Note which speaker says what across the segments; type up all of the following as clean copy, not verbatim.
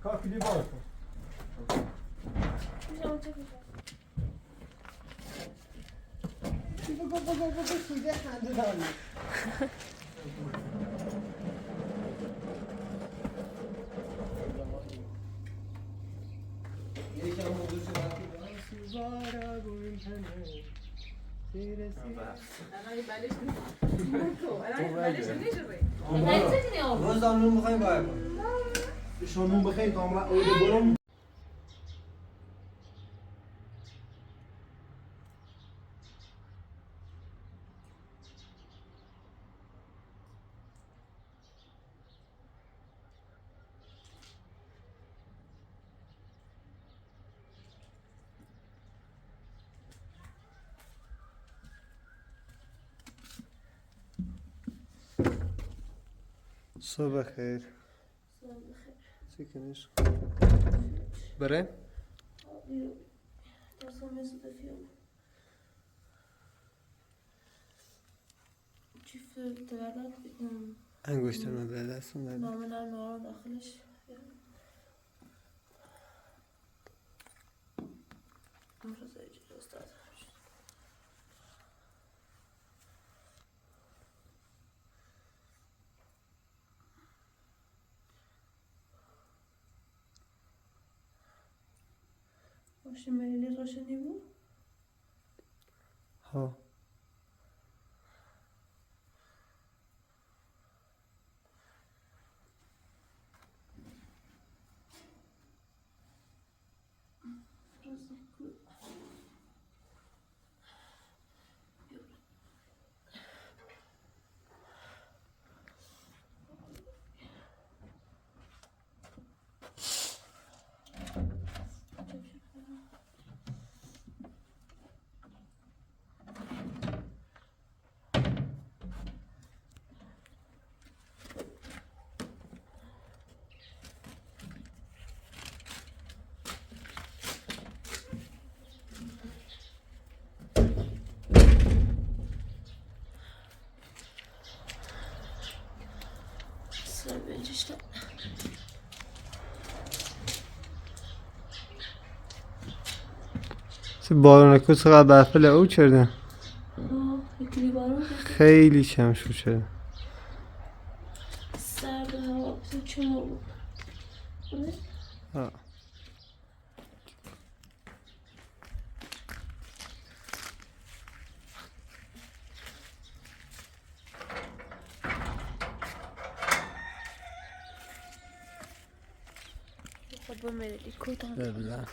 Speaker 1: کاکلی بار کن. بگو سوزه خنده داری. یکم موضوع شدی سوزارا گوین کنه روز نون میخوایم باید شما نون بخواید کاملا اولی برم صبح خیر چیکنش بره؟ انگشتر رو به دستم بده
Speaker 2: نامه نارو داخلش امروز ایجی استاد ماشین ملیلی روشنی بود؟
Speaker 1: ها بارون که چقدر برف او کرده خیلی شمشو شده
Speaker 2: سرد هوا چون بود خب بمیری کوتاه
Speaker 1: ببینم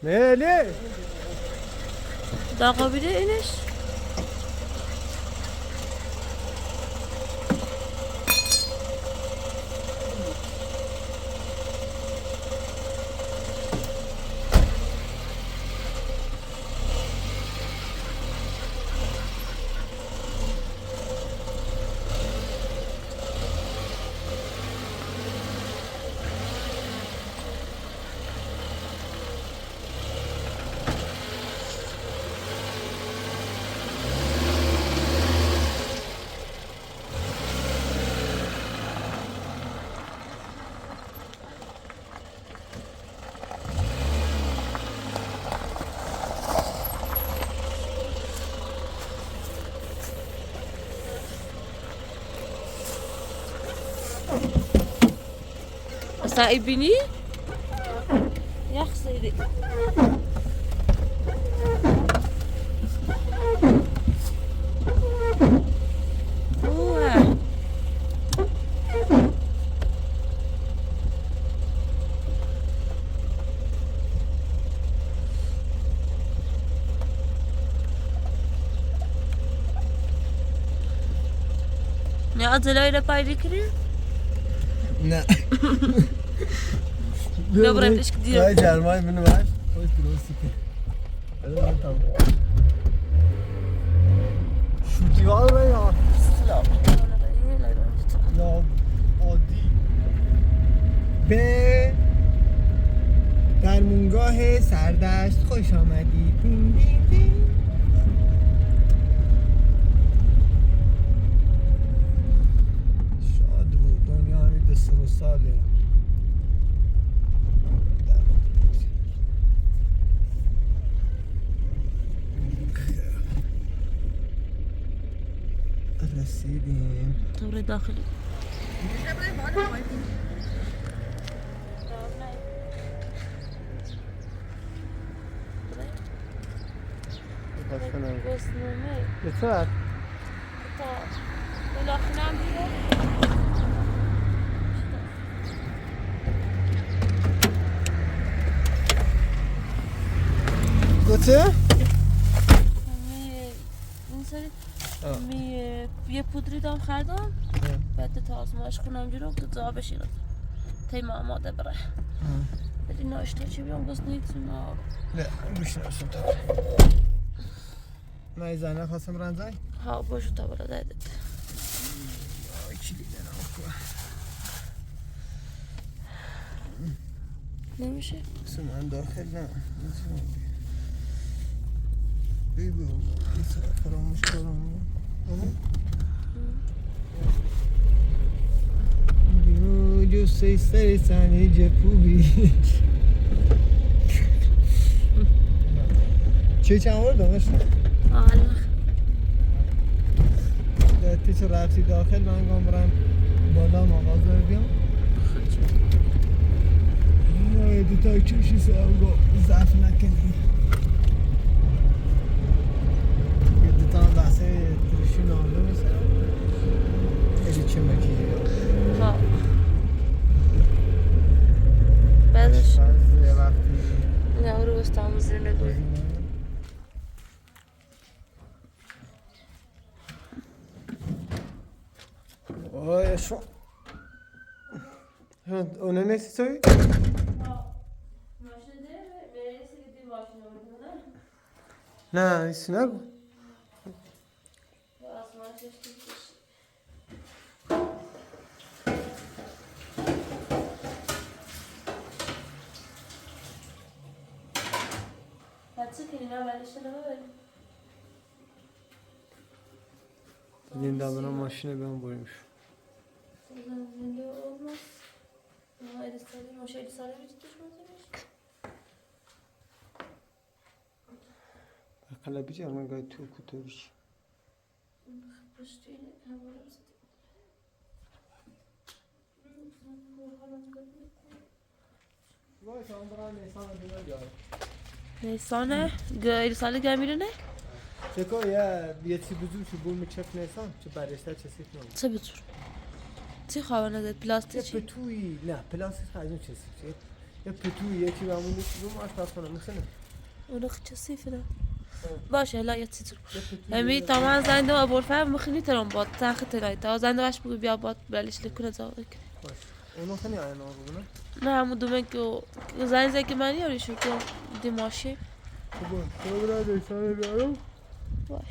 Speaker 1: ملی
Speaker 2: داغا بیده اینش سايبيني يا خسيري يا أزلاي بايدي كريم
Speaker 1: نه
Speaker 2: ببرم ايش كتير
Speaker 1: هاي جرمای منو بر خوش درستی که شوکی وال یا
Speaker 2: سلام
Speaker 1: یا عادی به درمونگاه سردشت خوش آمدید دین دین دین
Speaker 3: رسیدیم.
Speaker 2: طور داخلی گوسنمه
Speaker 3: به طور
Speaker 2: تا بالاخنم بیره
Speaker 3: گوته؟
Speaker 2: این سری یه پودری دام خردم بعد تا آزمایش خونم جلو تو جا بشیرم تیم آماده بره ولی ناشتا چی بیام گست نیتون
Speaker 3: نه روش نرسون تا نه زنه خواستم رنزای؟
Speaker 2: ها باشو تا بلا دادت
Speaker 3: کلیده
Speaker 2: نمیشه؟
Speaker 3: من داخل نه بیبو ایسا فراموش کنم جو سی سری سانی جپوبی چه چند ورد داشت؟
Speaker 2: حالا
Speaker 3: تی چه رفتی داخل من گام برم بالا مغازه بیام دوتا کشی سرگو ضعف نکنی یه دوتا هم بحثه ترشی نامده میسرم خیلی چه مکیه
Speaker 2: ها بعدش
Speaker 3: یه وقتی
Speaker 2: نه رو بستم زیر نگوی
Speaker 3: اوه شو اونه نیستی توی؟ نه نیستی نگو این دامنا ماشینه بیان بریم شو قلبی جا من گاهی تو کوتاه بیشی وای سلام برای نیسان دیگر بیار
Speaker 2: نیسانه؟ گایل ساله گمیره نه؟
Speaker 3: چکو یه چی بزرگ شو بوم چک نیسان چه برشته چه سیت نمید
Speaker 2: چه بطور؟ چی خواه نداد؟ پلاستی
Speaker 3: یه
Speaker 2: چی؟
Speaker 3: پتوی نه پلاستیک خیلی چه سیت یه پتوی یکی بمونی که بوم آشپاس کنم میخنه
Speaker 2: اونو چه سیفه باشه هلا یه چیزی امی تمام زنده و برفه مخنی ترام باد تاخت تلای تا زنده باش بگو بیا باد بلش لکنه زاوک
Speaker 3: باش اونو خیلی آینه آقا نه
Speaker 2: نه همون دومه که زنده که من یاری شو که دیماشه
Speaker 3: خب تو برای نیسان بیارم
Speaker 2: باش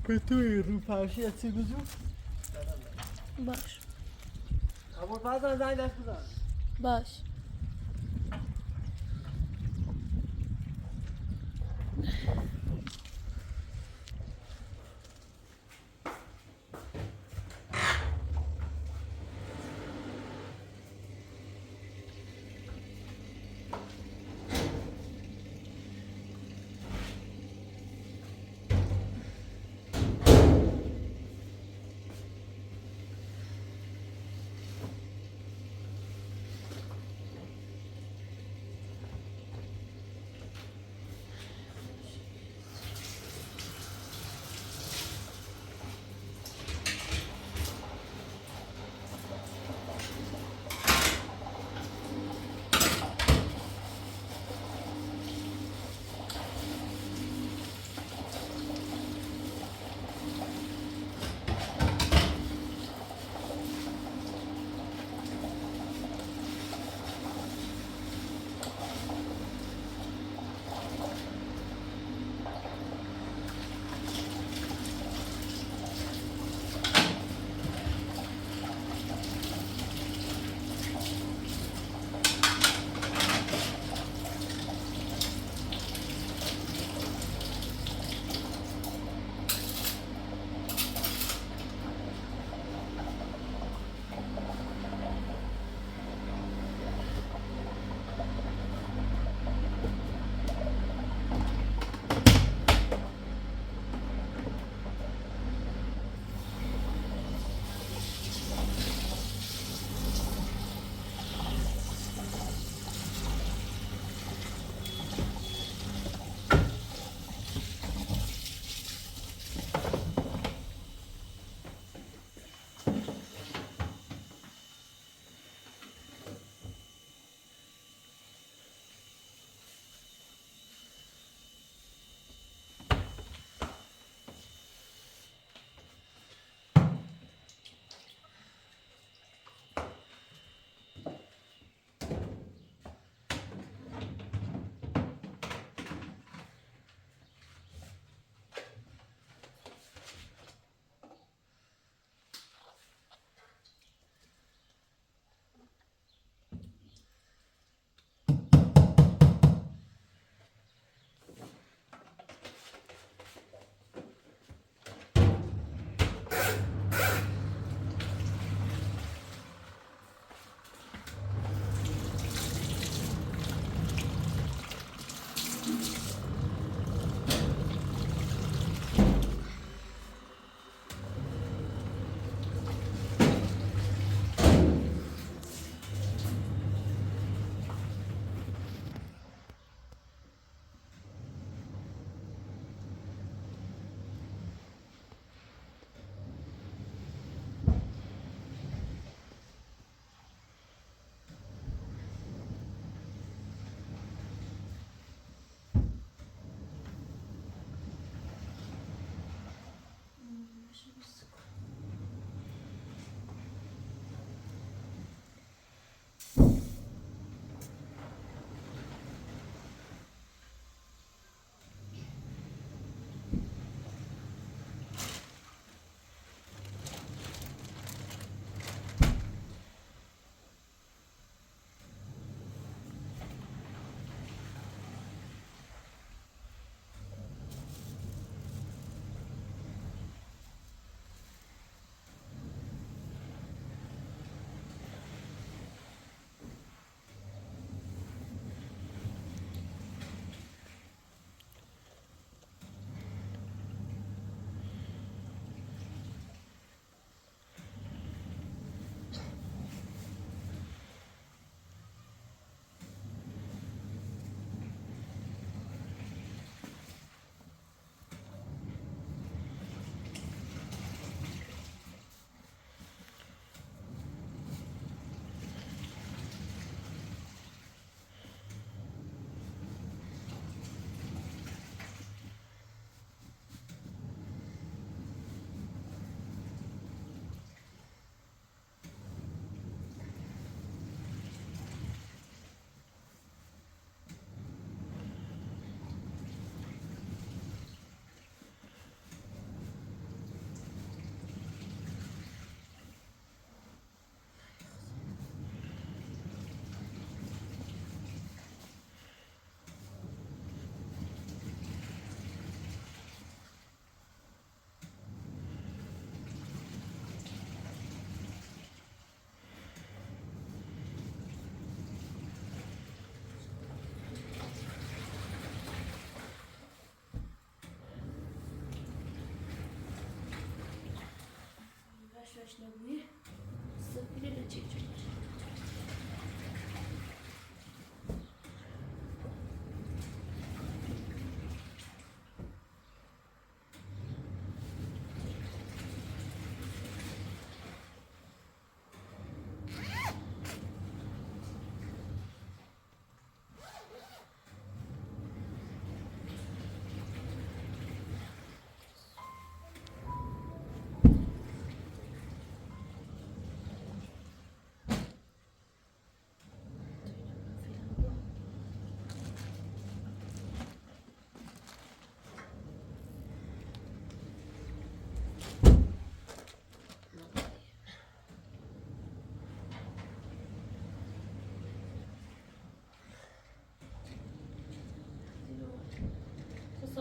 Speaker 3: پتوی رو پرشی یه چی بزرگ
Speaker 2: باش
Speaker 3: اما بعد زنگ دست بزن
Speaker 2: باش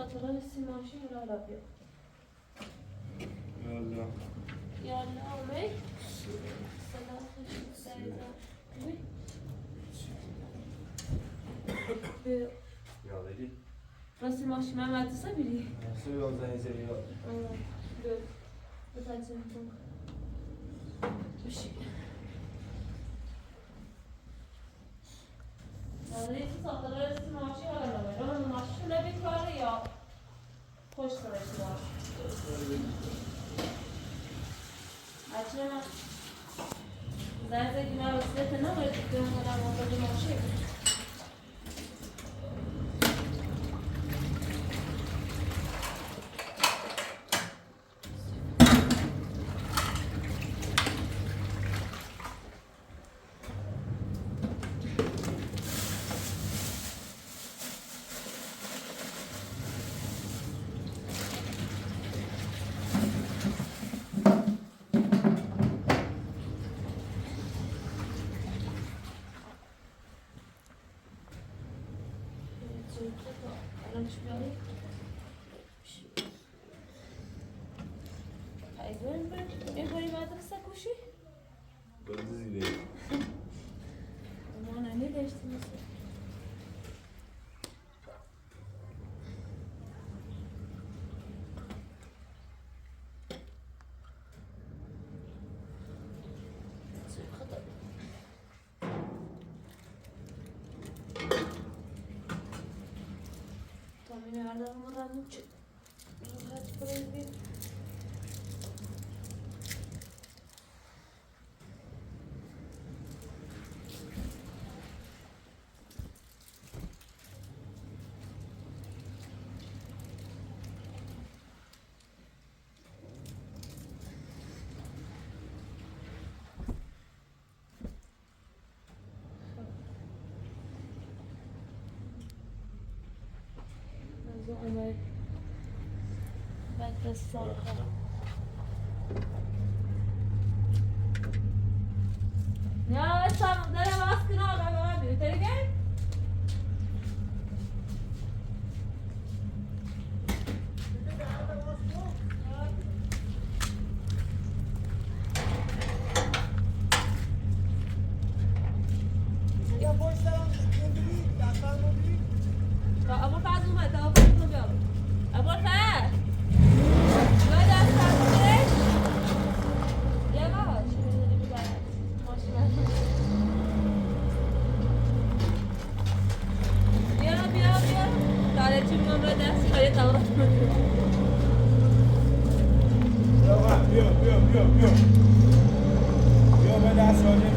Speaker 2: ساتورال سیماشی را بیا.
Speaker 1: يلا
Speaker 2: یالا آمی. سلام خوش سعیدا. بیا.
Speaker 1: يلا دي
Speaker 2: راستی ماشین من مدرسه بیری؟
Speaker 1: سوي يلا زي يلا
Speaker 2: بیا. بتانسیم کن. بشی. یعنی ساتورال سیماشی را بیا. اون ماشین نبی کاری یا خوش سرش دار. Açma. Zaten günah vasiyeti ne var? Dün kadar montajı maşık.
Speaker 1: بدي زي
Speaker 2: Aman ne değiştiniz? Tahmin ederim buradan çık. Kaç parayı bir اومد بعد دستان نه اصلا داره باز کنه آقا بابا بیو ترگه ابو فاز اومد ابو فاز رو بیار ابو فاز باید از فرمونش یه باش بیا داره چی میگم باید دست خواهی دورت
Speaker 1: بیا به دست آده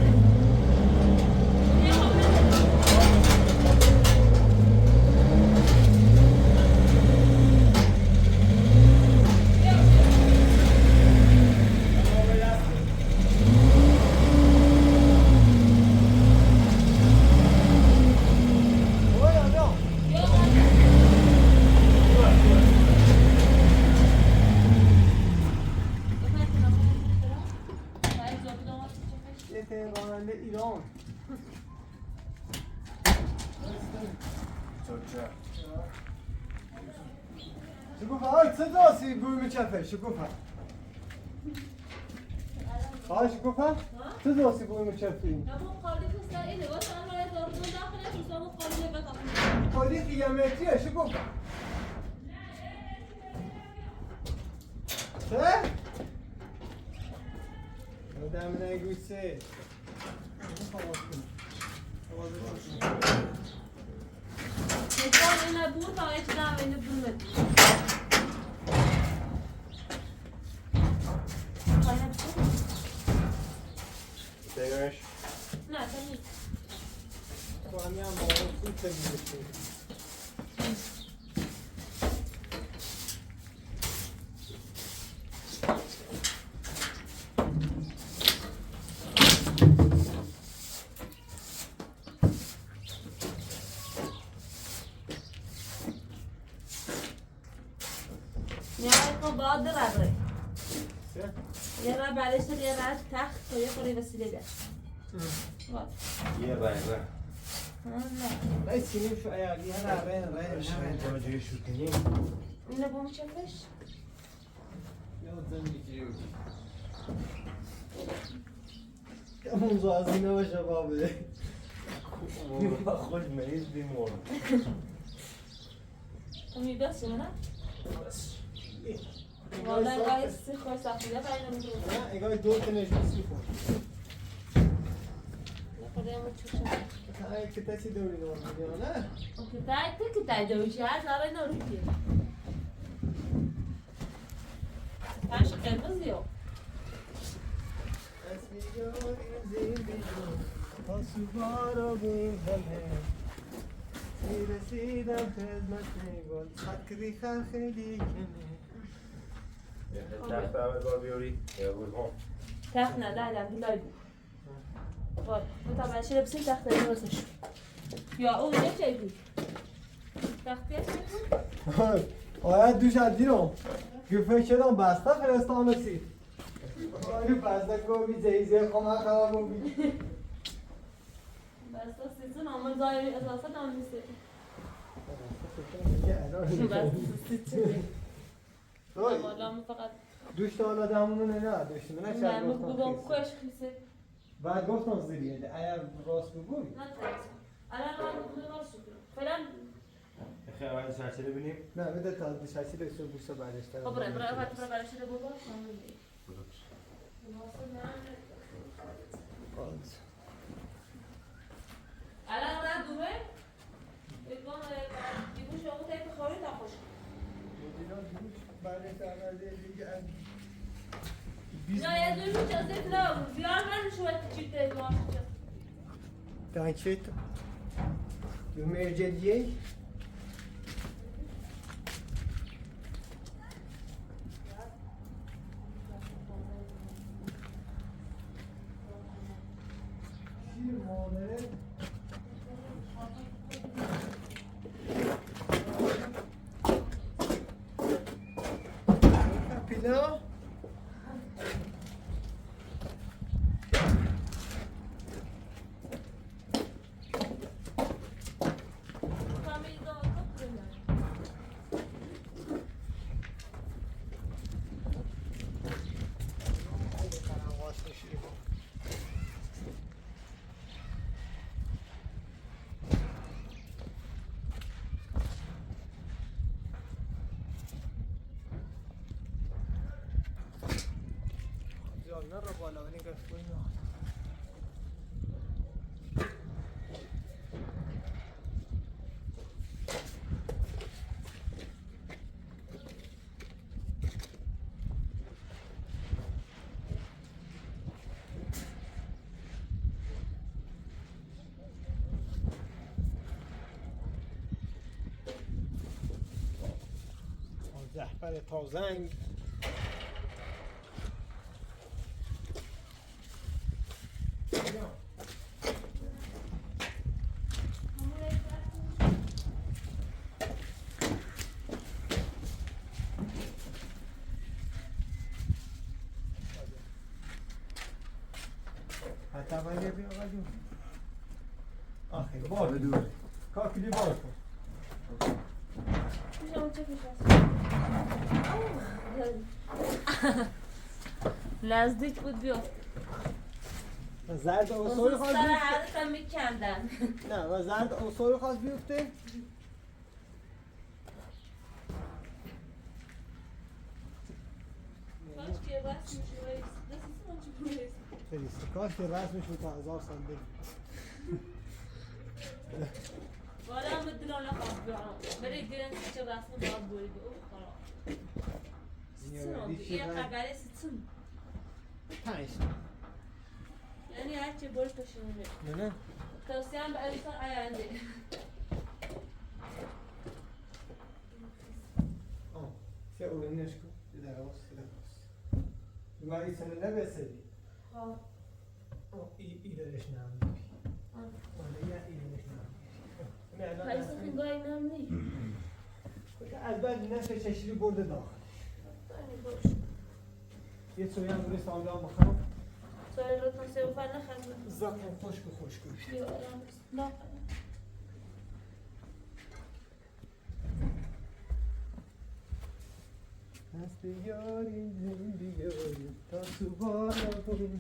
Speaker 3: راننده ایران شکوفه های چه داسی بوی چفه شکوفه های شکوفه چه داسی بوی چفه این خالی قیامتیه شکوفه چه؟ دم نگوشه
Speaker 2: نگاه اینه بود تا ایچ دم اینه بود
Speaker 1: بگرش
Speaker 2: نه تا نیست
Speaker 3: تو همین هم باید خوب تگیرشی
Speaker 2: بعد ربره یه رب بعدش یه رب تخت تا یه خوری وسیله ده
Speaker 1: یه رنگه
Speaker 2: نه
Speaker 3: لا سینیم شو عیالی هلا رین
Speaker 1: شاید باجه شو کنیم
Speaker 2: اینه بوم چپش
Speaker 3: یادم میگیری همون زازینه باشه بابه
Speaker 1: خود مریض بیمار
Speaker 2: میبست نه؟
Speaker 1: بس
Speaker 2: والا اینقدر خواه سخته خیلی نمیدونم
Speaker 3: نه اگه دو تا نشستی کن
Speaker 2: خدا همون چوشه
Speaker 3: های که تسی دوری نورد نه
Speaker 2: که تای دوشی هست نرای نوری پنش قرمزی ها
Speaker 3: تا سوبارو بیدمه رسیدم خدمت گل خطری خیلی کنه
Speaker 1: تخت اول بار بیاری یا بود هم
Speaker 2: تخت نه لایدم لای بود باید مطمئن شده بسید تخت درستش یا اون یه چه بود تختی هست بود
Speaker 3: آید دوش از دیرم گفه شدم بسته فرستان رسید آنی بسته گوی زیزه خمه خواه گوی
Speaker 2: بسته سیزون آمون زایی اضافه دام میسه بسته سیزون مالا فقط
Speaker 3: دوش تا حالا دمونه نه دوش نه
Speaker 2: نه
Speaker 3: شاید
Speaker 2: بودم
Speaker 3: گفتم
Speaker 2: کش خیسه
Speaker 3: بعد گفتم زیریه اگر راست بگوی
Speaker 2: نه ترسم الان من بودم راست شکرم فعلا
Speaker 1: خیلی اول سرچه ببینیم
Speaker 3: نه بده تا دیشتی رسول بوسه برشتر
Speaker 2: خب برای برشته بودم الان من دوره اگه دیگه شما تایپ خوابی تا خوش نه یه دوی میچازه نه بیار من شوید چیت دیگه
Speaker 3: Dankjewel. Doe meer JDA. Pilav. نه رو بالا ولی گفت اینا زحفر تازنگ حتی باید بیا آقا جون آخی بار
Speaker 1: بدون
Speaker 3: کاکلی بار کن
Speaker 2: شما چه پیش نزدیک بود بیا
Speaker 3: زرد اصول خواست
Speaker 2: سر
Speaker 3: بیفته
Speaker 2: حرکم میکندن
Speaker 3: نه و زرد اصول خواست بیفته
Speaker 2: کاش که بس میشه رئیس دستی من چی رئیس
Speaker 3: فریسته کاش که رسمش بود تا 1000 سال بگیم
Speaker 2: والا هم دلان نخواست بیارم بری گیرن چه رسم باید بوری به او خلاص سیتسون یه قبره سیتسون
Speaker 3: 5
Speaker 2: یعنی هرچی بوری کشونه
Speaker 3: نه
Speaker 2: توصیه هم به انسان آینده
Speaker 3: چه اولینش کن در راست دوباره سنه نبسدی ایدرش نمیدی ولی یا ایدرش نمیدی
Speaker 2: پایسا خیلی اینم نی
Speaker 3: از بعد نصف چشیری برده داخل یه سوی هم بوری سامده هم بخوام
Speaker 2: سوال رو تنسه و فرنه خزم
Speaker 3: زخم خشک و خشکوش
Speaker 2: نه
Speaker 3: دست یاری بیاری تا سوار کنیم.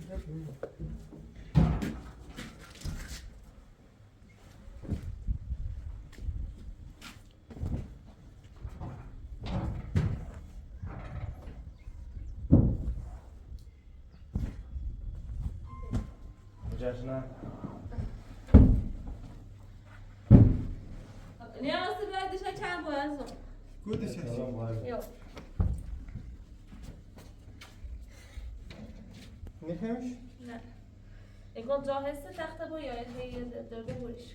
Speaker 1: جشنه
Speaker 2: نیاز بعدش چند باید
Speaker 3: گودش هستی؟
Speaker 2: یا
Speaker 3: نخیمش؟
Speaker 2: نه اگه جاهزه تخته باید هی داده بریش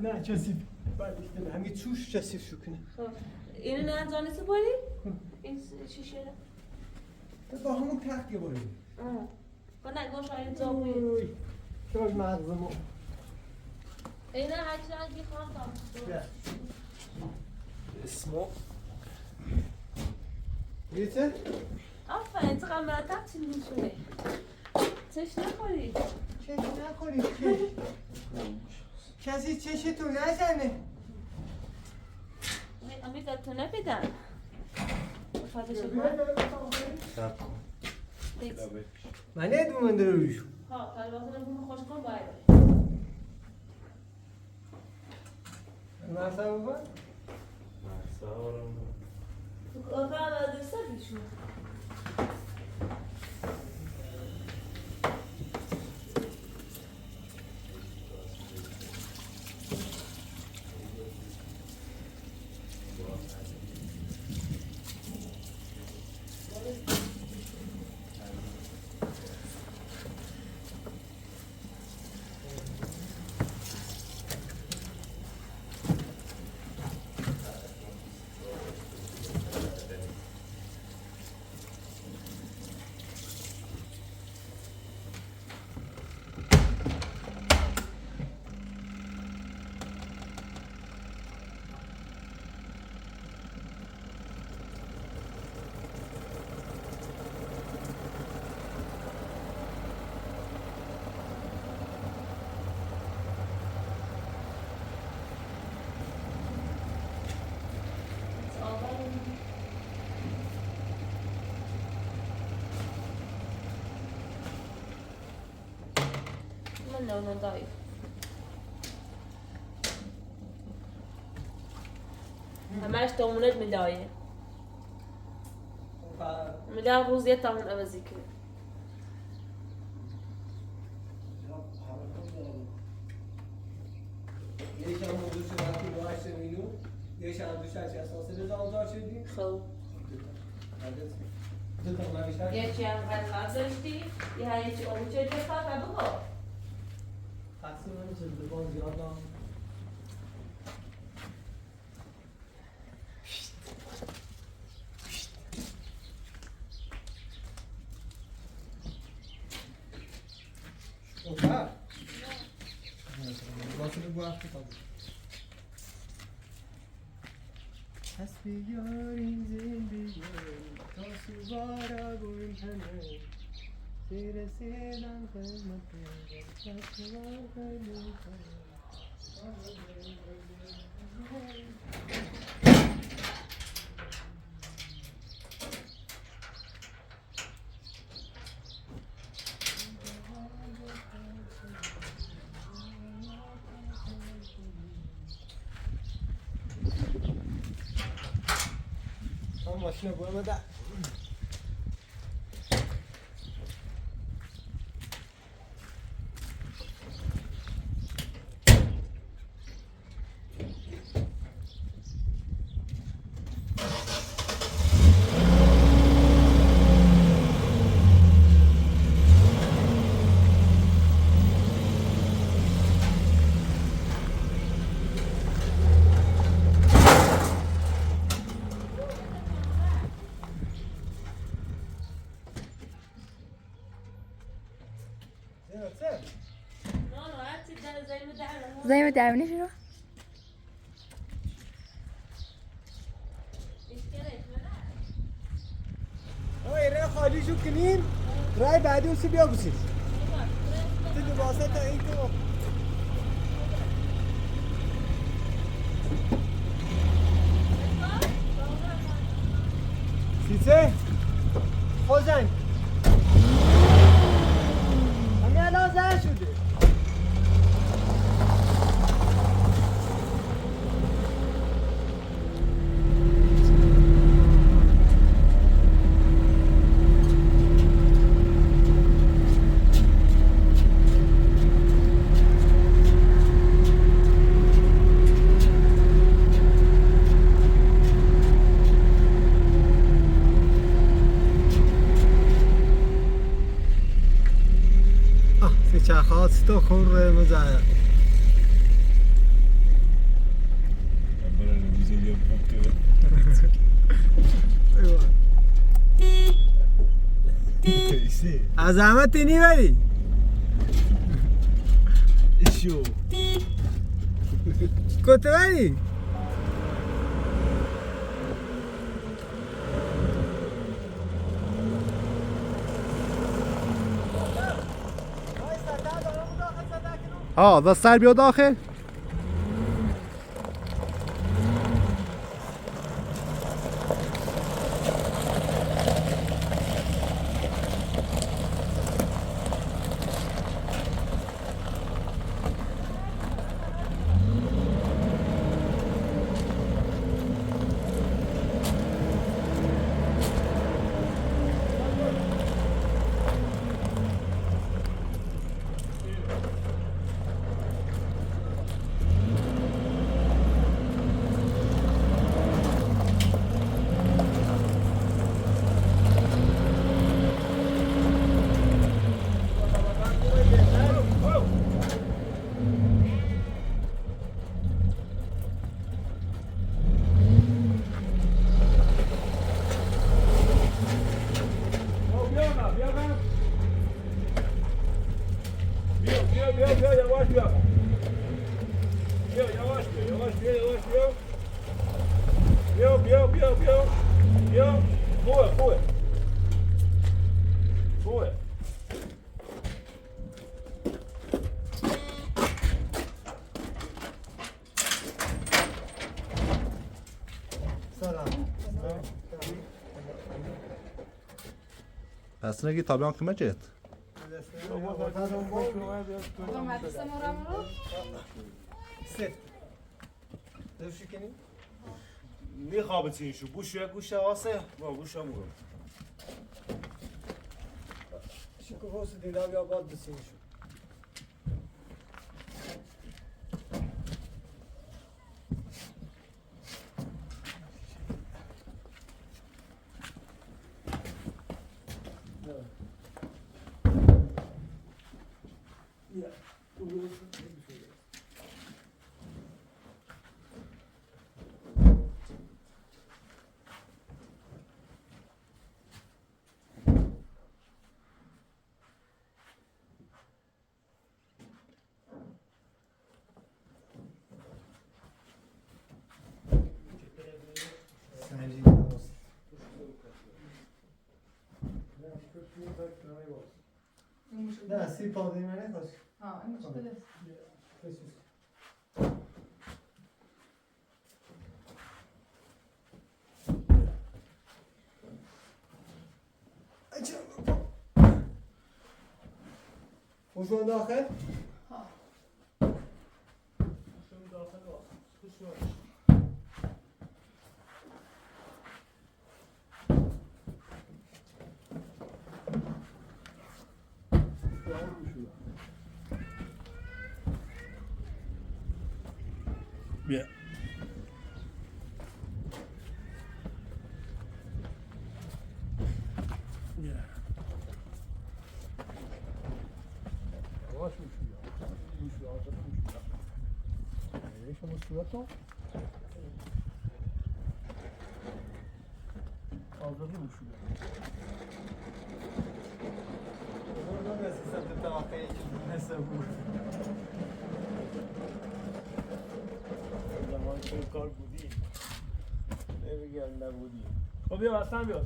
Speaker 3: نه کسی بله همین چوش کسی شو کنه.
Speaker 2: خب اینو نه جانسی باری؟ این شیشه
Speaker 3: تو با همون تخت یه باری.
Speaker 2: با نگاه شاید جا بایی
Speaker 3: شاید مغزمو
Speaker 2: اینه هرچی رنگی خواهم
Speaker 3: اسمو یه
Speaker 2: آفرین چقدر مرتب چی میشونه چش نخوری
Speaker 3: چش نخوری چش کسی چشتو نزنه
Speaker 2: امید تو نبیدن فادش کن
Speaker 3: من ندو من داره روشو
Speaker 2: ها پروازه رو خوش کن باید
Speaker 3: مرسا بابا
Speaker 2: آقا دوستا بیشون No, daj. همش تامونت مدایه مدار روز یه تامون عوضی کنه
Speaker 3: یه شام موضوع شد وقتی باهاش مینو یه شام دوش از اساس رضا دار شدی
Speaker 2: خب
Speaker 3: دو تا ما بیشتر
Speaker 2: یه چی هم غلط داشتی یه چی اون چه دفعه و بگو
Speaker 3: تقسیم من چه باز یادم اوه واسه بگو هفته تا بود پس بیاریم زندگی تا سوارا گویم همه رسیدن خدمت تا سوار کنیم ماشین رو بده
Speaker 4: زي ما تعملي شنو؟
Speaker 3: اوه راه خالی شو کنیم راه بعدی اون بیا بسید تو دو واسه تا این تو چیزه؟ خوزنگ همین الان زن شده چخات تو کور مزایا عظمت نیوری
Speaker 1: شو
Speaker 3: کتوری
Speaker 1: دست سر بیا داخل پس نگی تابیان که مجید
Speaker 4: میخوابه چینشو بوشو یک گوشه آسه با گوشه مگم
Speaker 3: شکو خوست دیده بیا باد بسیمشو نه سی پادی منه خوش
Speaker 5: ها این مشکل است
Speaker 3: خوشون داخل؟
Speaker 5: ها
Speaker 3: خوشون داخل خوشون
Speaker 4: بیا
Speaker 1: یواش موشو شما صورتو آزادی موشو
Speaker 3: اون نسیستم تا واقعی نسه بود
Speaker 4: زمان که کار بودی نمیگم نبودی
Speaker 6: خب بیا سم بیا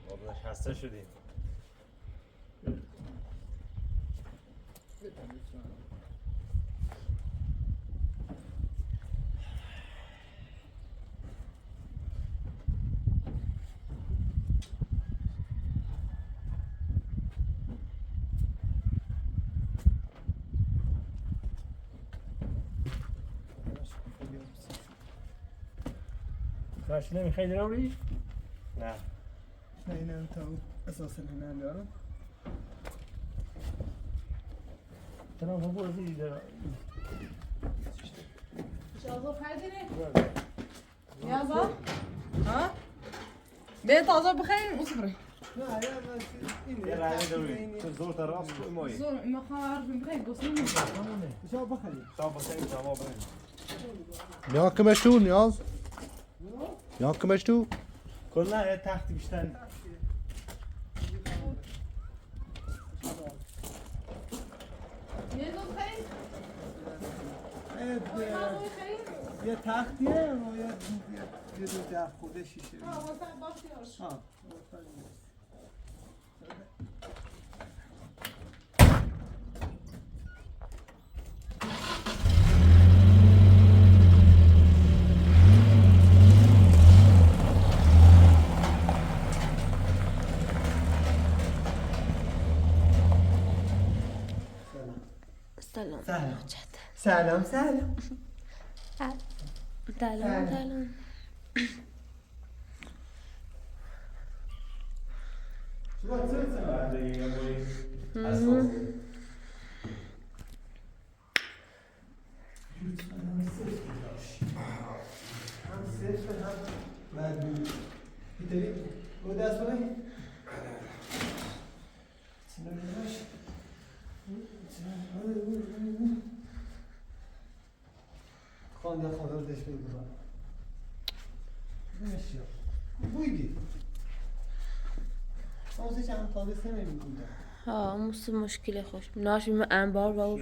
Speaker 4: بابا خسته شدیم
Speaker 6: فرش نمیخوای دروری؟
Speaker 4: نه
Speaker 3: نه اینم تا اساسا اینم دارم
Speaker 6: تنها هو زي ده
Speaker 5: شازو خیلی یازا ها به تازه بخیر اصبری
Speaker 3: نه این
Speaker 4: یه رنگ داری تو زور تا راست کوی مایی
Speaker 5: زور ما خواهر بخیر گوسنی
Speaker 3: شو بخری
Speaker 4: صاحب بسیم تمام بریم
Speaker 1: Yakın tu Niyaz. Yakın tu.
Speaker 4: کلا یه تختی بیشتر
Speaker 5: یه دو خیر
Speaker 3: یه تختیه و یه دو در خود شیشه ها
Speaker 2: سلام
Speaker 3: سلام.
Speaker 2: چت
Speaker 3: سلام سلام
Speaker 2: سلام سلام
Speaker 3: هم صفر هم مدلول بیتری رو دست برای خانده خدا رو دش بگذارم نمیشه بویدی آموزه چند تازه سه نمیگوده
Speaker 2: ها موسی مشکل خوش ناش بیم انبار و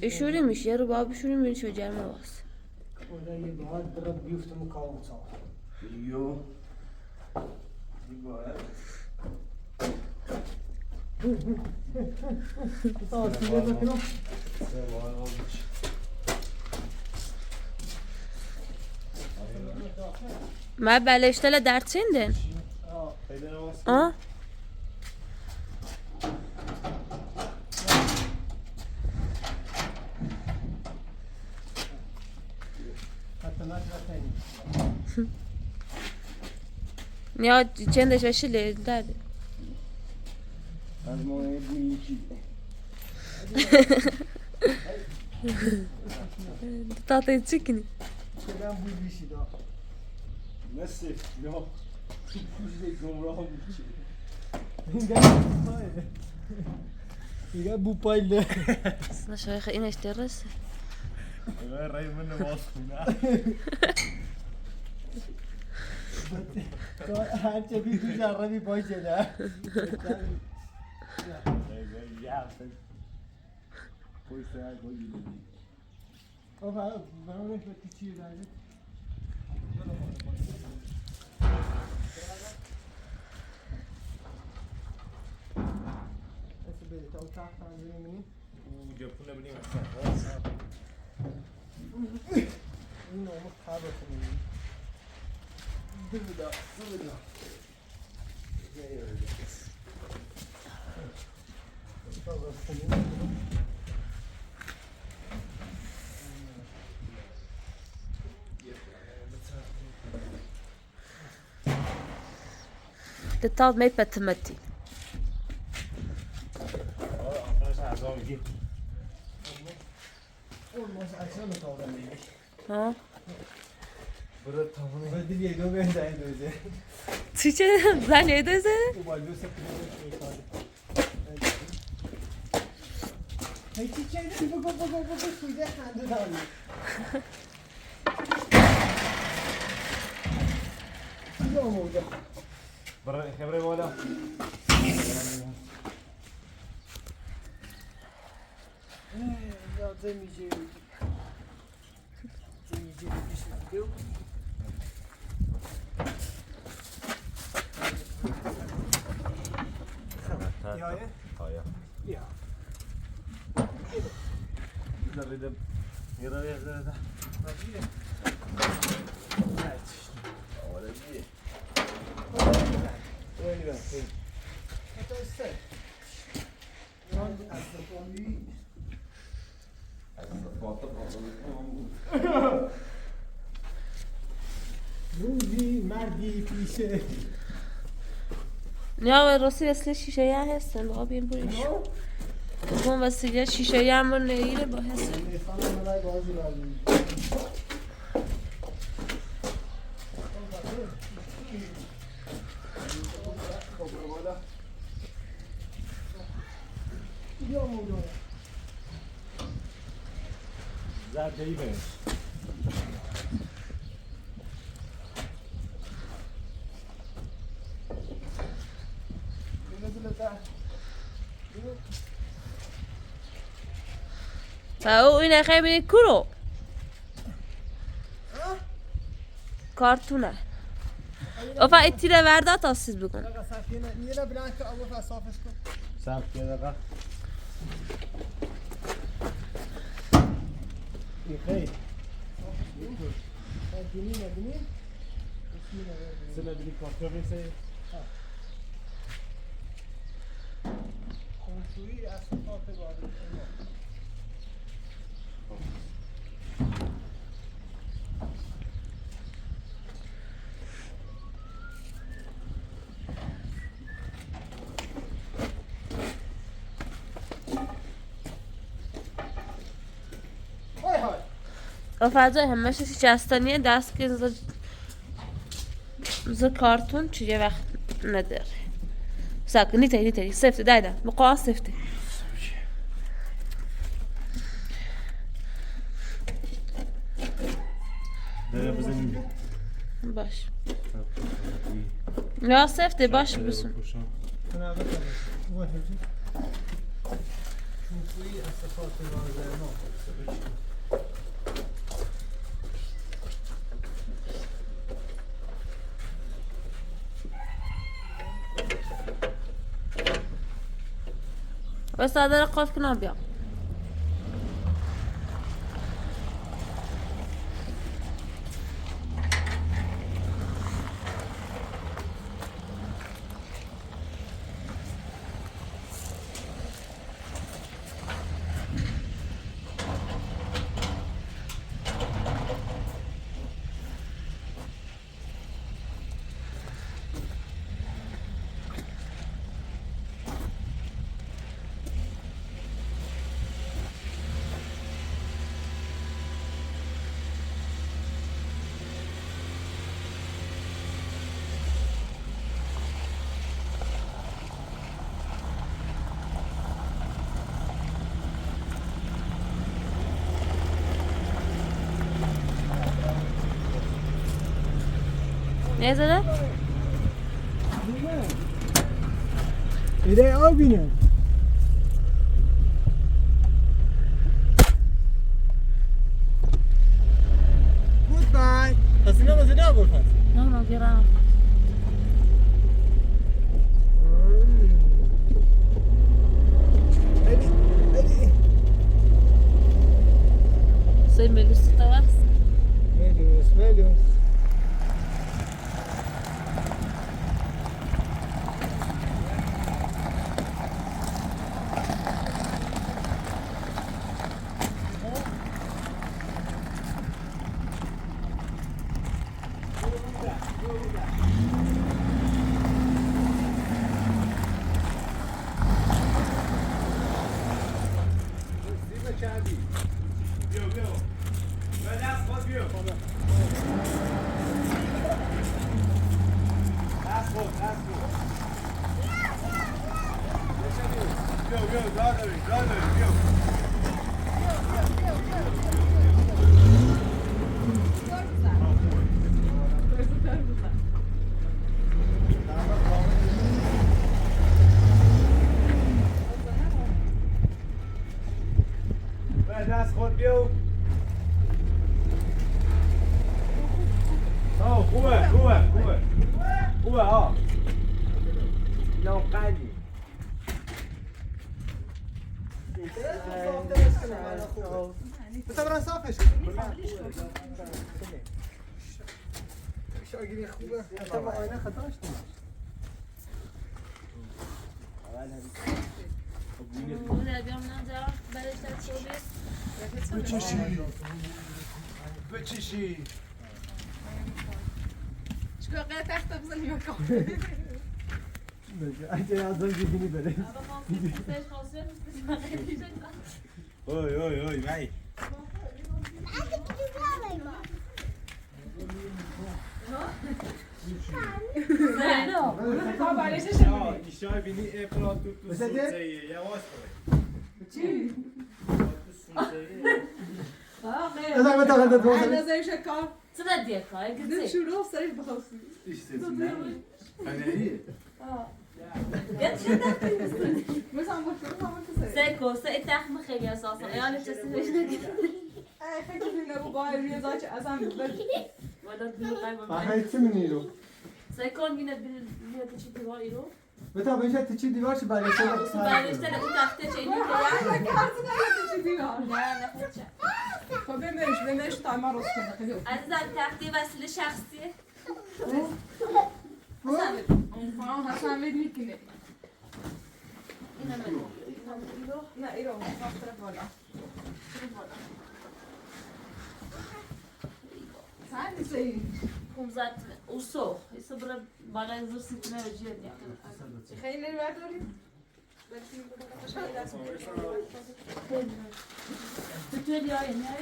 Speaker 2: اشوری میشه یه رو با بشوری میری شو جمع واس
Speaker 3: خدا یه باید برم بیفتم و کارم چاق
Speaker 4: یو
Speaker 3: آسیبه تا کنم
Speaker 2: ما بلشتله درد سندن آه
Speaker 3: حتی نشده
Speaker 2: یا چندش وشیله درد
Speaker 4: از ما یکی
Speaker 2: تاتي تشكني
Speaker 3: شدم بوی بیشید آخ
Speaker 4: نصف یا کوزه گمراه میشه
Speaker 3: دیگه بو پایله
Speaker 2: اصلا شوية اینش درسه
Speaker 4: رای منو باز خونه
Speaker 3: هرچه بی تو جربی پای شده برای نفتی چیه دارید؟ اسه بده تا اون تخت هم بینیم
Speaker 4: جپونه بینیم
Speaker 3: این نامو خبر کنیم بودا
Speaker 2: تتعب ما يبتمتي ها
Speaker 3: بدی یه دو بهتره دوزه
Speaker 2: چی چه زن یه زن
Speaker 3: اوبالو سپیده هیچی چه بگو سویده خنده داری یا موجه
Speaker 4: برای خبره بالا
Speaker 3: یا زمیجه بیشتر Ja,
Speaker 4: ja.
Speaker 3: Ja.
Speaker 4: Burada dedim. Yara yerlerde.
Speaker 3: Evet.
Speaker 4: Öyle değil.
Speaker 3: Öyle ben. Hatta işte. روزی مردی پیشه
Speaker 2: نه راستی اصل شیشه یه هستن با بین بریش اون وسیله شیشه یه همون نگیره با هست
Speaker 3: میخوام ملای بازی بازی
Speaker 4: زرده ای بهش
Speaker 2: و او این خیلی بینید کرو کارتونه افا ایتیره ورده تاسیز بکن
Speaker 3: یه بلند که ابو صافش کن
Speaker 4: صرف که دقیقه این خیلی سنه دیگه کارتو بیسه
Speaker 3: خونسویی از صفات باری
Speaker 2: فضای همه شکستانیه دست که ز کارتون چیه وقت نداره ساکن نیتی سفته دایده بقا سفته
Speaker 4: داره بزنیم
Speaker 2: باش یا سفته باش بسون
Speaker 3: خونسویی از صفات باری
Speaker 2: بس داره قاف کنم بیام نه زده؟
Speaker 3: ایده آبینه Goodbye. Hast du noch was in der Arbeit?
Speaker 2: نه گرم سوی ملیستی تا وقت
Speaker 3: Meldung.
Speaker 4: دست خود بیو خوبه ها ناقلی
Speaker 3: بذار برن صافش شاگیری خوبه حتی با آینه خطاش نیست
Speaker 1: بچشی
Speaker 5: شکا قیه تخت بزنی و کام
Speaker 3: اگه از اون ببینی بره
Speaker 4: اوی اوی اوی وای ایشای بینی اپرا تو سونسهیه یواش برای
Speaker 5: چی؟
Speaker 3: بذار
Speaker 5: شکا
Speaker 2: Co da djeka, je
Speaker 5: دل
Speaker 2: gdje?
Speaker 5: شروع سریع بخواستی
Speaker 1: İşte sinirli. Feneri.
Speaker 2: Gdje će da ti misli?
Speaker 5: مثلا با شروع همه کسایی
Speaker 2: Seko, se i tak mi خیلی اساسا yani چه سیمش نگید
Speaker 5: فکر کنیم نبو با ریاضا چه اصلا
Speaker 2: ولی بیرو قایمم
Speaker 3: آخه چی منیرو
Speaker 2: Sekon yine bir çi divar iro.
Speaker 3: بتا بشه تی چی دیوار چی برگشته
Speaker 2: Su barışta da utakta çeyni de ya.
Speaker 5: چی دیوار
Speaker 2: Ne nefretçe.
Speaker 5: خب بمیرش تایمار روز کنه خیلی
Speaker 2: Azizler taktiği vesile şahsi.
Speaker 5: حسن وید میکنه
Speaker 2: Yine mi?
Speaker 5: نه ایرو صاف طرف والا سعی سی
Speaker 2: Kumzat uso. İsabra bana yazır sitme öcüyor ya.
Speaker 5: خیلی برداری
Speaker 2: Bütün yayın ya.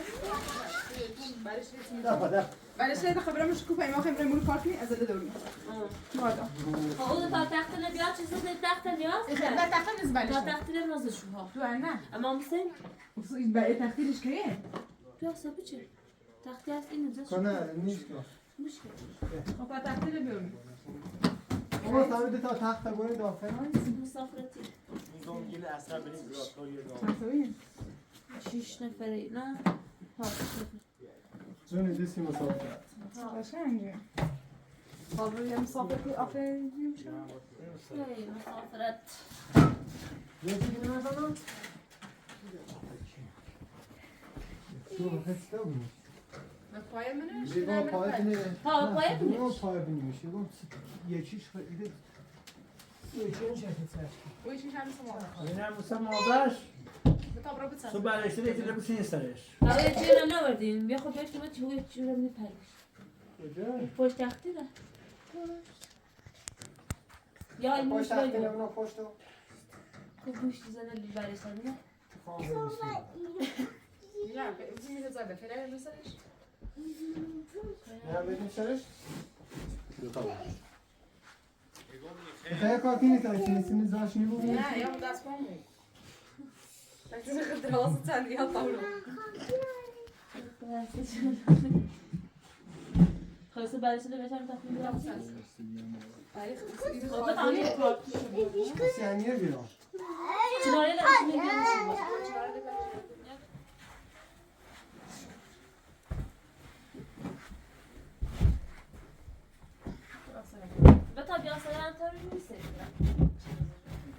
Speaker 5: بعد شيء خبره مش كوفه ما خبره مول كارتني ازل دوري هذا
Speaker 2: O da ta tahtına bir açı siz de tahta ne yaz?
Speaker 5: لا تاخذ
Speaker 2: Ta
Speaker 5: زباله
Speaker 2: tahtına nasıl şu ha?
Speaker 5: تو انا
Speaker 2: Ama sen
Speaker 5: بقى تاخذ ايش كاين
Speaker 2: yok sabıcı. Tahtı yaz ince şu.
Speaker 3: کنه نیست
Speaker 2: Müşkil.
Speaker 5: خب تاخذ بيومي
Speaker 3: اما ساوی تا تخت گوی داخل
Speaker 2: Misafirati.
Speaker 4: اون گیل اصلا بینیم برای
Speaker 5: تاخذين
Speaker 2: 6 neferi ne? Ha.
Speaker 3: جون دیسی مسافر
Speaker 5: عشان صابر يا مصابتي افين يمشي
Speaker 2: Hey, misafirat.
Speaker 3: یکی دیگه مثلا تو هسته بود
Speaker 5: پای منش
Speaker 3: دیگه پای بینی
Speaker 2: پای بینی؟
Speaker 3: نه پای بینی میشه اون یکیش خیلی یکیش چه
Speaker 5: ويش مش عارف سمع
Speaker 6: Yine bu mağazaş.
Speaker 5: بتابرا بتصل
Speaker 6: Su barıştı da içinde bu sinir sarış.
Speaker 2: Havaya çiğne ne verdin? Bir kopya etme çiğne çiğne mi paylaş? Poş tahtı da. Ya
Speaker 3: پای
Speaker 2: inmiş
Speaker 3: تخت
Speaker 2: böyle.
Speaker 3: نمونه پشت
Speaker 2: Kubuş düzene bir barışlar ne?
Speaker 5: لا زي ما تزعل فلا مسلش
Speaker 3: نه بدین سرش خیلی کار کنی تا چی نیستی زاش نیبود
Speaker 5: لا يوم داس فمو لكن خد راسه ثاني يا طاوله
Speaker 2: خلاص barışla beşer takım bir yapsın.
Speaker 5: تاريخ
Speaker 2: Baba tane yapıyor.
Speaker 3: سیانیه بیرون
Speaker 2: Çınarıyla içine girmişim. Ve tabii asayan tabii mi sevdiler?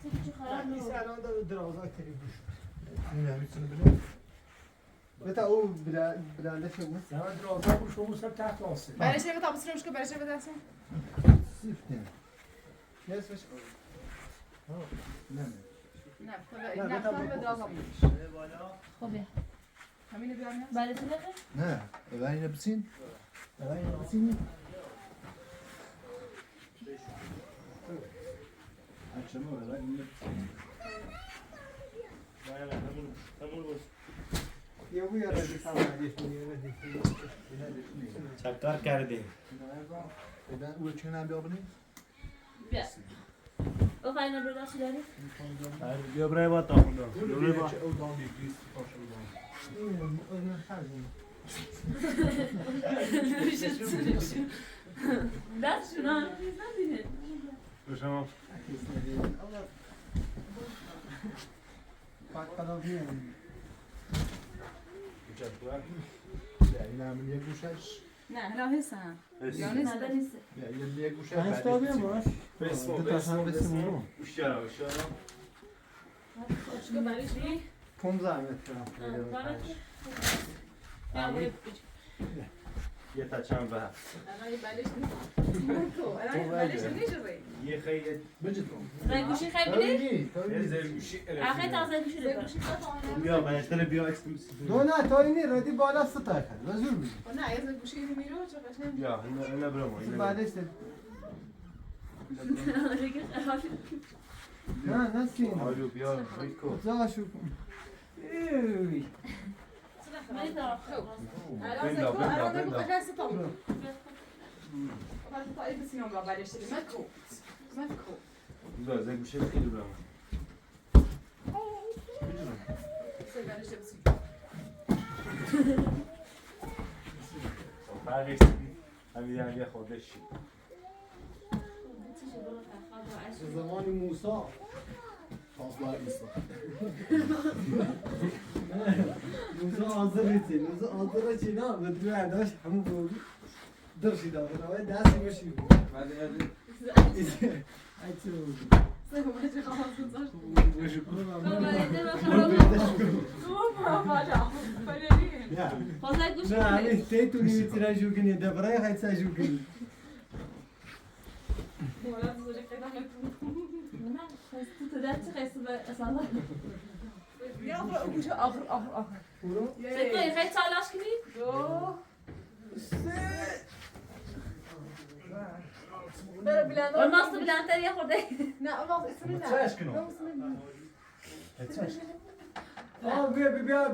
Speaker 2: Tabii karar ne
Speaker 3: این
Speaker 2: oldu?
Speaker 3: الان داره درازا تری بوش
Speaker 1: Ne mitsin bile?
Speaker 3: بتا او بلنده شد
Speaker 6: Sana droga bu şu musab taht olsun.
Speaker 5: بلاش شيء بتابس مش بلاش شيء بداسه
Speaker 1: Sifte.
Speaker 3: نصفش
Speaker 1: Ne?
Speaker 5: لا لا فهم بدراسه
Speaker 2: خب ya.
Speaker 5: همين بيعمل
Speaker 2: Barışla ne?
Speaker 1: Ne? Ben yine bitsin. Akşama ben yine bitsin.
Speaker 4: همون باش
Speaker 3: یه بو یاد دیگه سامانیش میگیره
Speaker 4: چکار کردیم
Speaker 1: Ben ölçünden bir abone.
Speaker 2: Bia. O fajne by doszli dalej?
Speaker 4: بیا برای با تا خدا
Speaker 1: Öyle bir şey oldu abi. Biz başladık.
Speaker 3: این خرجی
Speaker 2: Dać şunu anlayacağım bile.
Speaker 4: شما
Speaker 3: Bak kadar değil.
Speaker 1: Uçaklar. Ya yine bir guşaş.
Speaker 5: لا لا هسه يعني
Speaker 2: Neden ise?
Speaker 1: Ya yine bir guşaş.
Speaker 3: Ben istiyorum baş.
Speaker 4: بسم
Speaker 3: Bir taşan resim olur.
Speaker 4: uşağı uşağı
Speaker 2: Başka bir şey.
Speaker 3: Kum zahmet ya.
Speaker 2: Ya buraya
Speaker 4: یه تا چند به
Speaker 5: انا بلش انا بلش نجري
Speaker 4: یه خیلی
Speaker 2: زنگوشی خیلی بینی؟
Speaker 4: یه زرگوشی
Speaker 2: آخه تا زنگوشی دارم
Speaker 4: بیا بنشتر بیا اکسپریس
Speaker 3: دو نه تا اینی ردی بالا ستا کرد وزور بید
Speaker 5: نه یه گوشی میرو چه قشنگ
Speaker 4: بیا اینا برام
Speaker 3: بعدش نه نسیم
Speaker 4: آلو بیا ریکو
Speaker 3: زاشو کن ایوی
Speaker 5: الان زيكو الان زيكو قشنگ ستام بعد طايب بسيوم بقى بلش مكو
Speaker 4: بیا زرگوشی خیلی برام
Speaker 5: بلش بسيوم
Speaker 4: فرقش همین یه خودش
Speaker 3: زمان موسا
Speaker 1: Fazla İsa.
Speaker 3: موسا آزر ایتی موسا آزر چی نه بدو ارداش همون بود درشی داره نوای دستی بشی
Speaker 1: Hadi hadi.
Speaker 3: ایتی بود
Speaker 5: زيكو ما تجي خلاص صار
Speaker 2: زنگوشی
Speaker 3: نه همین تی تو نیمیتی را جو کنی دبرای خیلی سا جو کنی
Speaker 2: زنگوشی خیلی تلاش کنی؟ olmazsa Bülent'e ya orada.
Speaker 5: لا والله اسمي لا
Speaker 4: تشكنو
Speaker 3: آه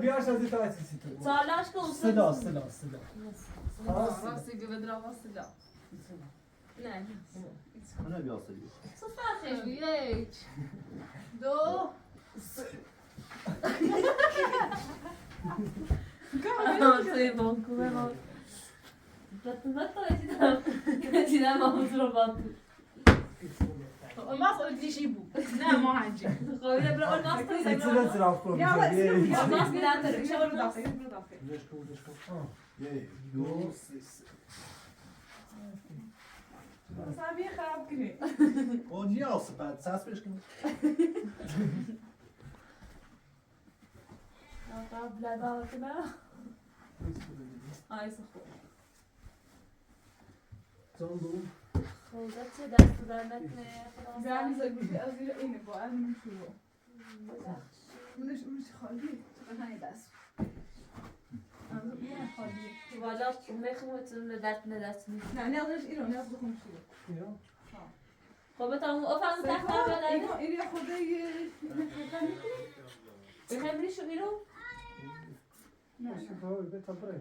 Speaker 3: بیا شازی تا ایتی سی تو
Speaker 2: Talaş da olsun.
Speaker 3: صدا
Speaker 5: راسي قبل راسي لا لا
Speaker 1: Bana bir alsa diyor.
Speaker 2: Sus bakayım.
Speaker 5: هيك دو
Speaker 2: Sei bom, come bom. Tirava o trovato.
Speaker 5: ما صار بدي يجيبوا لا ما هنجي
Speaker 2: Öyle bir olmaz da
Speaker 3: ایتی را صراف کن
Speaker 5: يا بس
Speaker 2: olmaz Bülent'e bir şey olmaz.
Speaker 1: Yo.
Speaker 5: صابي خراب كني
Speaker 1: O niye alsın ben? Sen söyle şimdi.
Speaker 2: Ya Bülent ağlatına. Ay sıkı.
Speaker 3: زان بو
Speaker 2: Olacak şey ders vermekle.
Speaker 5: يعني زي بدي أزيد إني بقى أنا من شو منش خالي هاي بس أنا خالي
Speaker 2: Valla mekhumetun ne dert ne dersin.
Speaker 5: لا أنا أقدرش إيران أنا أقدر خمسة
Speaker 2: خب tamam o falan taklar böyle.
Speaker 5: إيران إيران خدي
Speaker 2: Bırakabilir şu biro.
Speaker 3: ماشي فاول بيت بري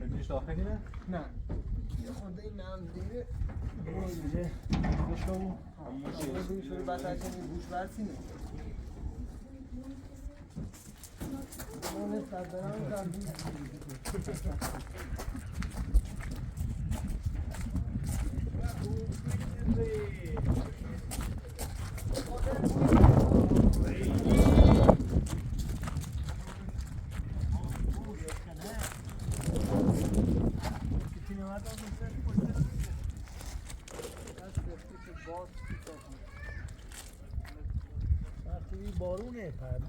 Speaker 1: Önce işte ahmet yine.
Speaker 3: نه یه خورده این نم دیگه برو دیگه بشو همون شوی بطر کنی بوش برسینه اونه سردرم کردی
Speaker 6: بارونه پد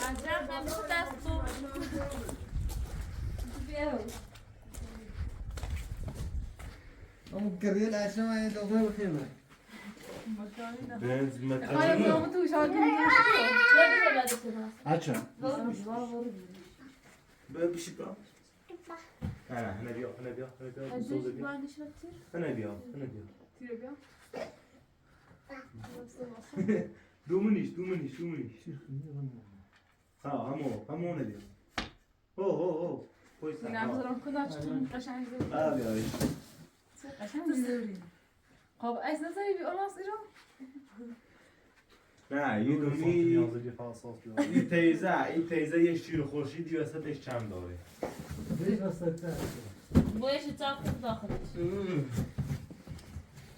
Speaker 2: Acaba ben bu ders bu.
Speaker 3: اما گریل اشنا من دوباره بخیمه
Speaker 4: بنز
Speaker 5: خالي
Speaker 4: متعجب
Speaker 5: ما تو شو
Speaker 2: Böyle böyle sana.
Speaker 1: Açın.
Speaker 4: böyle bir şey bırak. هنا بيا
Speaker 2: Acaba ben de şunu atayım.
Speaker 4: هنا بيا
Speaker 5: تيري بيا
Speaker 4: دومنيش ها همو هنا بيا هو كويس
Speaker 5: نعم زرم كذا تشتون قشنگ
Speaker 4: اه بيا
Speaker 5: قشنگ زوري خب ايش نظري بيقول ناس إيران
Speaker 4: نه یه دومی این تیزه یه شیر خورشیدی وسطش چند داره
Speaker 3: بیش وسط
Speaker 2: Bu yaşı çarptım dahil.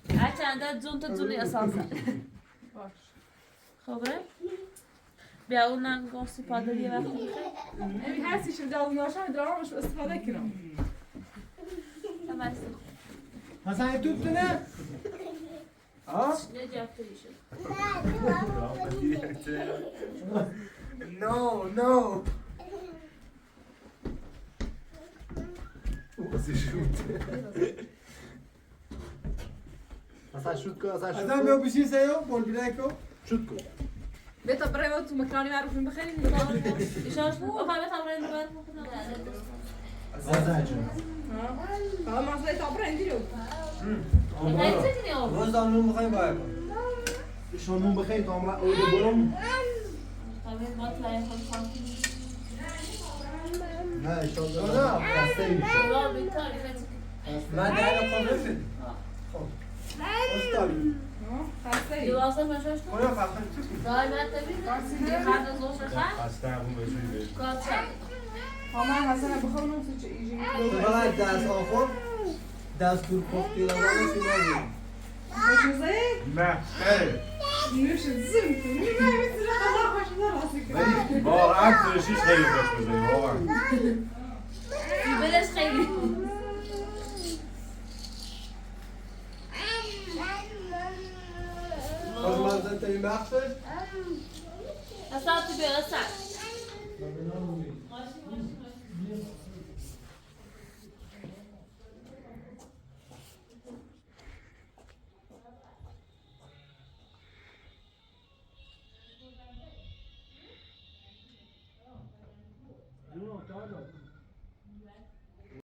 Speaker 2: Her çanda zunta zunu yasalsa.
Speaker 5: باش
Speaker 2: Xabar? بیا اون نگاه سپاده یه وقتی
Speaker 5: این هستی شده داغ ناشم درامش استفاده کنم.
Speaker 2: تمام.
Speaker 3: مثلا این توپ نه؟ ها؟
Speaker 2: نه جاب تویشه.
Speaker 1: No, no. مثلا شوت کن، مثلا شوت
Speaker 3: ازم بیا
Speaker 1: کن.
Speaker 3: بشی سیو بول بیرکو.
Speaker 1: شوت کن.
Speaker 5: بيتا بريمو تو مكاني معروف بخير
Speaker 2: ایشان افهمت امرین دوباره
Speaker 5: ها ما زي تعبرين ديرو
Speaker 1: روز دام نون بخوایم باید کن. شما نون بخوایم تا عمره اوی برم. نه اشتاد دارم. خسته میشه. من در قبل شد. خب. استاد.
Speaker 5: خاصه
Speaker 2: دوازده مشاش تو
Speaker 1: خدا خسته چیز.
Speaker 2: دائما تبي خد از اوش خد
Speaker 4: خسته همون بشویده
Speaker 2: کاچه
Speaker 5: هما حسنا بخونو سو يجي
Speaker 1: فقط دست آخر دستور پختی لازم سیمایی.
Speaker 5: مش زي
Speaker 4: نه خیلی
Speaker 5: مش زين ما مثل خلاص باش راسك
Speaker 4: واقعا ترشیش خیلی خوش بزنی واقعا
Speaker 2: بلش خیلی
Speaker 1: از منزل تا این بخشش
Speaker 2: اصلا تو بیاد سر
Speaker 6: دو تا